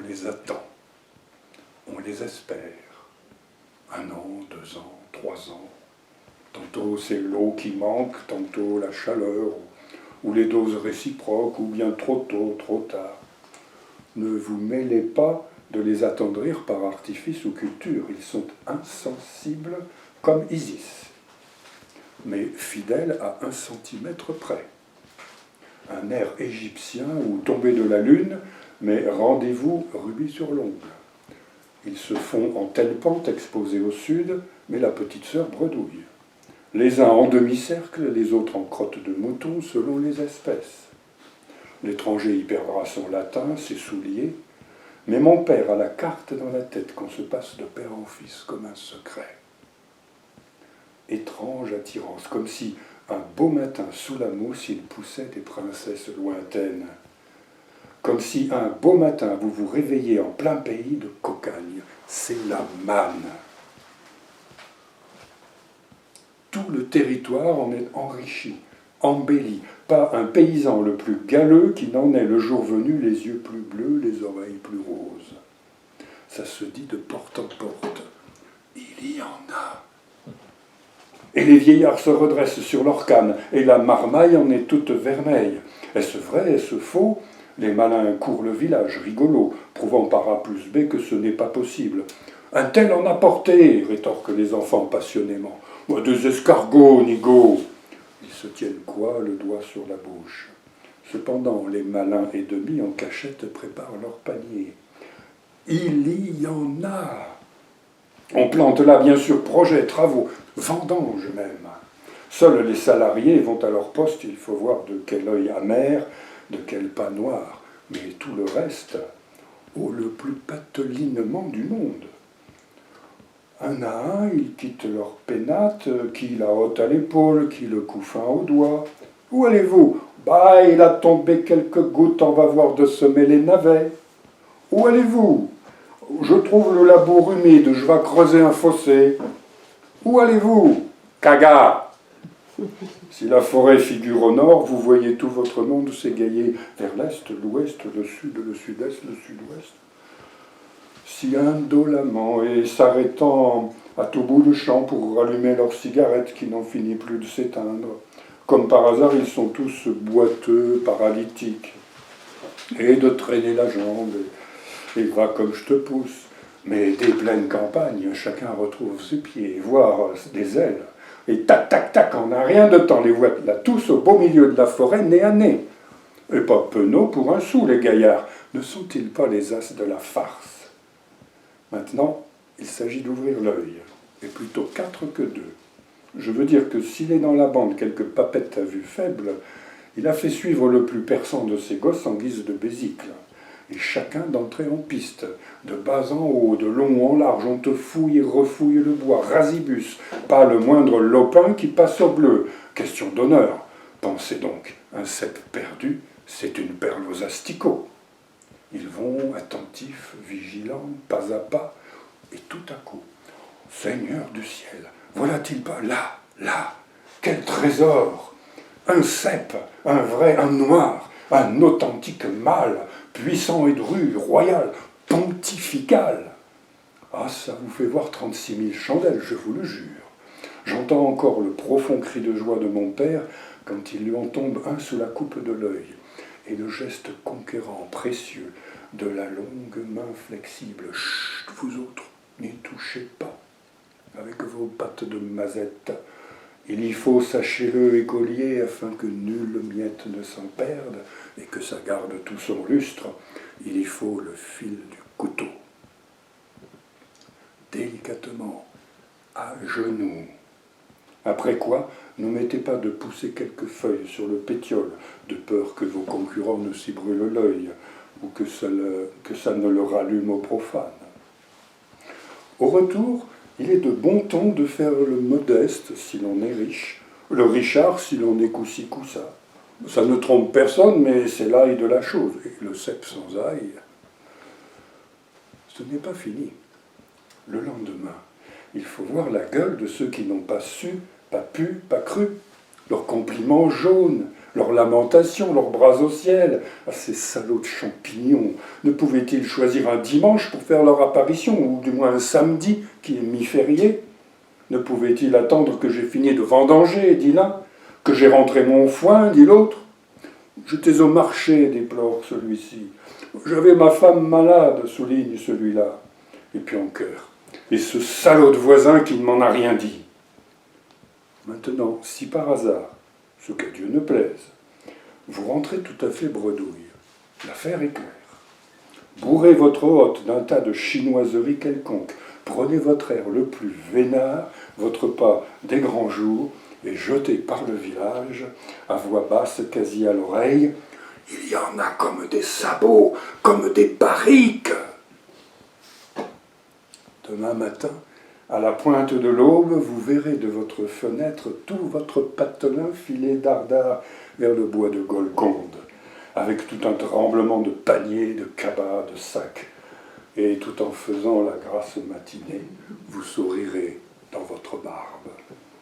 les attend, on les espère. 1 an, 2 ans, 3 ans. Tantôt c'est l'eau qui manque, tantôt la chaleur, ou les doses réciproques, ou bien trop tôt, trop tard. Ne vous mêlez pas de les attendrir par artifice ou culture. Ils sont insensibles comme Isis, mais fidèles à 1 centimètre près. Un air égyptien ou tombé de la lune, mais rendez-vous rubis sur l'ongle. Ils se font en telle pente exposée au sud, mais la petite sœur bredouille. Les uns en demi-cercle, les autres en crotte de mouton, selon les espèces. L'étranger y perdra son latin, ses souliers, mais mon père a la carte dans la tête qu'on se passe de père en fils comme un secret. Étrange attirance, comme si un beau matin sous la mousse il poussait des princesses lointaines. Comme si un beau matin vous vous réveillez en plein pays de cocagne. C'est la manne. Tout le territoire en est enrichi, embelli, par un paysan le plus galeux qui n'en est le jour venu les yeux plus bleus, les oreilles plus roses. Ça se dit de porte en porte. Il y en a. Et les vieillards se redressent sur leur canne, et la marmaille en est toute vermeille. Est-ce vrai, est-ce faux? Les malins courent le village, rigolos, prouvant par A plus B que ce n'est pas possible. Un tel en a porté, rétorquent les enfants passionnément. Des escargots, nigo. Ils se tiennent quoi, le doigt sur la bouche. Cependant, les malins et demi en cachette préparent leur panier. Il y en a. On plante là, bien sûr, projets, travaux, vendanges même. Seuls les salariés vont à leur poste, il faut voir de quel œil amer, de quel pas noir. Mais tout le reste, le plus patelinement du monde. Un à un, ils quittent leur pénate, qui la haute à l'épaule, qui le cou fin au doigt. Où allez-vous? Bah, il a tombé quelques gouttes, on va voir de semer les navets. Où allez-vous? Je trouve le labour humide, je vais creuser un fossé. Où allez-vous? Caga! Si la forêt figure au nord, vous voyez tout votre monde s'égayer vers l'est, l'ouest, le sud, le sud-est, le sud-ouest. Si indolemment et s'arrêtant à tout bout de champ pour rallumer leurs cigarettes qui n'en finit plus de s'éteindre. Comme par hasard, ils sont tous boiteux, paralytiques. Et de traîner la jambe, et va comme je te pousse. Mais des pleines campagnes, chacun retrouve ses pieds, voire des ailes. Et tac, tac, tac, en un rien de temps, les voilà tous au beau milieu de la forêt, nez à nez. Et pas penaud pour un sou, les gaillards. Ne sont-ils pas les as de la farce? Maintenant, il s'agit d'ouvrir l'œil, et plutôt 4 que 2. Je veux dire que s'il est dans la bande quelques papettes à vue faible, il a fait suivre le plus perçant de ses gosses en guise de bésicle. Et chacun d'entrer en piste, de bas en haut, de long en large, on te fouille et refouille le bois, rasibus, pas le moindre lopin qui passe au bleu. Question d'honneur. Pensez donc, un cep perdu, c'est une perle aux asticots. Ils vont attentifs, vigilants, pas à pas, et tout à coup, Seigneur du ciel, voilà-t-il pas là, quel trésor! Un cep, un vrai, un noir, un authentique mâle, puissant et dru, royal, pontifical. Ah, ça vous fait voir 36 000 chandelles, je vous le jure. J'entends encore le profond cri de joie de mon père quand il lui en tombe un sous la coupe de l'œil, et le geste conquérant, précieux, de la longue main flexible. Chut, vous autres, n'y touchez pas, avec vos pattes de mazette. Il y faut, sachez-le, écolier, afin que nulle miette ne s'en perde, et que ça garde tout son lustre, il y faut le fil du couteau. Délicatement, à genoux. Après quoi, ne mettez pas de pousser quelques feuilles sur le pétiole, de peur que vos concurrents ne s'y brûlent l'œil, ou que ça ne le rallume au profane. Au retour, il est de bon ton de faire le modeste si l'on est riche, le richard si l'on est coup-ci coup-ça. Ça ne trompe personne, mais c'est l'ail de la chose, et le cep sans ail. Ce n'est pas fini. Le lendemain, il faut voir la gueule de ceux qui n'ont pas su, pas pu, pas cru. Leurs compliments jaunes, leurs lamentations, leurs bras au ciel. Ah, ces salauds de champignons, ne pouvaient-ils choisir un dimanche pour faire leur apparition, ou du moins un samedi, qui est mi-férié? Ne pouvaient-ils attendre que j'ai fini de vendanger, dit l'un, que j'ai rentré mon foin, dit l'autre? J'étais au marché, déplore celui-ci. J'avais ma femme malade, souligne celui-là. Et puis en chœur. Et ce salaud de voisin qui ne m'en a rien dit. Maintenant, si par hasard, ce qu'à Dieu ne plaise, vous rentrez tout à fait bredouille, l'affaire est claire. Bourrez votre hôte d'un tas de chinoiseries quelconque, prenez votre air le plus vénard, votre pas des grands jours, et jetez par le village, à voix basse quasi à l'oreille, « Il y en a comme des sabots, comme des barriques !» Demain matin, à la pointe de l'aube, vous verrez de votre fenêtre tout votre patelin filer dardard vers le bois de Golconde, avec tout un tremblement de paniers, de cabas, de sacs. Et tout en faisant la grasse matinée, vous sourirez